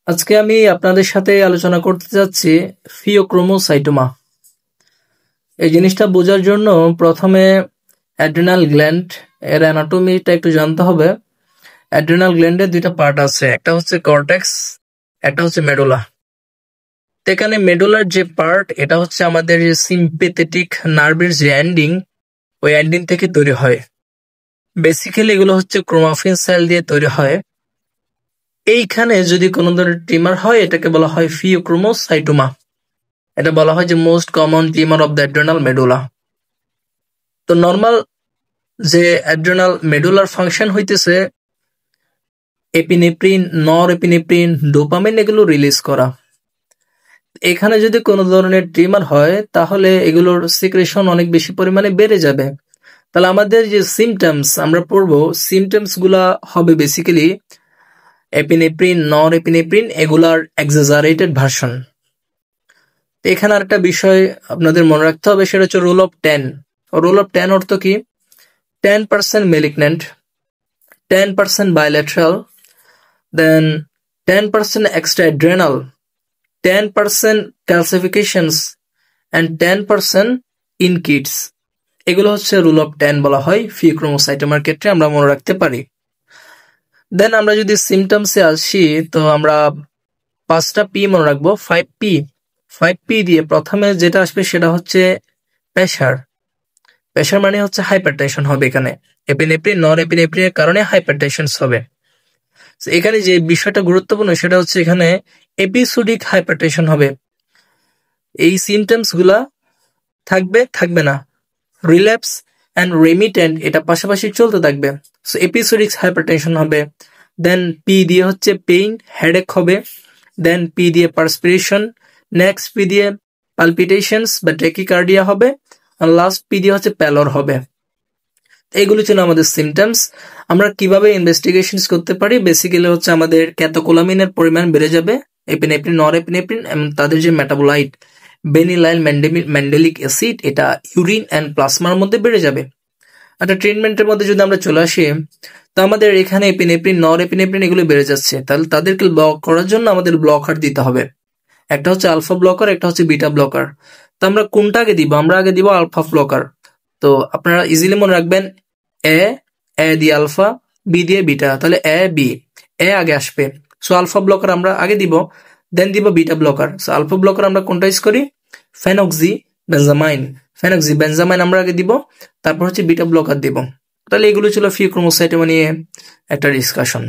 আজকে আমি আপনাদের সাথে আলোচনা করতে যাচ্ছি ফিওক্রোমোসাইটোমা। এই জিনিসটা বোঝার জন্য প্রথমে অ্যাড্রিনাল গ্ল্যান্ড এর অ্যানাটমিটা একটু জানতে হবে। অ্যাড্রিনাল গ্ল্যান্ডের দুইটা পার্ট আছে, একটা হচ্ছে কর্টেক্স, একটা হচ্ছে মেডুলা। তো এখানে মেডুলার যে পার্ট, এটা হচ্ছে আমাদের যে সিম্পেথেটিক নার্ভের যে এন্ডিং, ওই এন্ডিং থেকে তৈরি হয়। বেসিক্যালি এগুলো হচ্ছে ক্রোমাফিন সেল দিয়ে তৈরি হয়। এইখানে যদি কোনো ধরনের টিমার হয়, এটাকে বলা হয় ফিওক্রোমোসাইটোমা। এটা বলা হয় যে most common টিমার of the adrenal medulla. তো নর্মাল যে অ্যাড্রেনাল মেডুলার ফাংশন হইতেছে এপিনেফ্রিন, নর এপিনেফ্রিন, ডোপামিন এগুলো রিলিজ করা। এখানে যদি কোনো ধরনের টিমার হয় তাহলে এগুলোর সিক্রেশন অনেক বেশি পরিমাণে বেড়ে যাবে। তাহলে আমাদের যে সিমটমস আমরা পড়বো, সিমটমস গুলা হবে বেসিক্যালি এপিনেফ্রিন, নর এপিনেফ্রিন এগুলার এক্সাজারেটেড ভার্সন। এখানে আরেকটা বিষয় আপনাদের মনে রাখতে হবে, সেটা হচ্ছে রুল অফ 10। রুল অফ 10 অর্থ কি? 10% malignant, 10% bilateral, then 10% extraadrenal, 10% calcifications and 10% in kids। এগুলো হচ্ছে রুল অফ 10 বলা হয় ফিওক্রোমোসাইটোমার ক্ষেত্রে, আমরা মনে রাখতে পারি। দেন আমরা যদি সিমটমসে আসি, তো আমরা 5টা পি মনে রাখবো। 5P দিয়ে প্রথমে যেটা আসবে সেটা হচ্ছে প্রেশার। প্রেশার মানে হচ্ছে হাইপারটেনশন হবে। এখানে এপিনেফ্রিন, নর এপিনেফ্রিনের কারণে হাইপারটেনশন হবে। এখানে যে বিষয়টা গুরুত্বপূর্ণ সেটা হচ্ছে এখানে এপিসোডিক হাইপারটেনশন হবে। এই সিমটমস গুলা থাকবে না, রিল্যাপস অ্যান্ড রেমিটেন্ট এটা পাশাপাশি চলতে থাকবে। সো এপিসোডিক হাইপারটেনশন হবে। দেন পি দিয়ে হচ্ছে পেইন, হেডেক হবে। দেন পি দিয়ে পারস্পিরেশন, নেক্সট পি দিয়ে পালপিটেশনস বা ট্যাকিকার্ডিয়া হবে, আর লাস্ট পি দিয়ে হচ্ছে প্যালর হবে। এগুলো ছিল আমাদের সিমটমস। আমরা কিভাবে ইনভেস্টিগেশনস করতে পারি? বেসিক্যালি হচ্ছে আমাদের ক্যাথোকোলামিনের পরিমাণ বেড়ে যাবে, এপিনেফ্রিন, নর এপিনেফ্রিন এবং তাদের যে মেটাবোলাইট বেনিলাইল ম্যান্ডেলিক অ্যাসিড, এটা ইউরিন অ্যান্ড প্লাজমার মধ্যে বেড়ে যাবে। একটা ট্রিটমেন্টের মধ্যে যদি আমরা চলে আসি, তো আমাদের এখানে এপিনেফ্রিন, নর এপিনেফ্রিন এগুলো বেড়ে যাচ্ছে, তাহলে তাদেরকে ব্লক করার জন্য আমাদের ব্লকার দিতে হবে। একটা হচ্ছে আলফা ব্লকার, একটা হচ্ছে বিটা ব্লকার। তো আমরা কোনটা আগে দিব? আমরা আগে দিব আলফা ব্লকার। তো আপনারা ইজিলি মনে রাখবেন, এ দিয়ে আলফা, বি দিয়ে বিটা, তাহলে বি, আগে আসবে। সো আলফা ব্লকার আমরা আগে দিব, দেন দিব beta blocker. So alpha blocker আমরা কোনটা ইউজ করি? ফেনক্সিবেনজামাইন আমরা আগে দিব, তারপর হচ্ছে বিটা ব্লকার দিব। তাহলে এগুলো ছিল ফিওক্রোমোসাইটোমা নিয়ে একটা ডিসকাশন।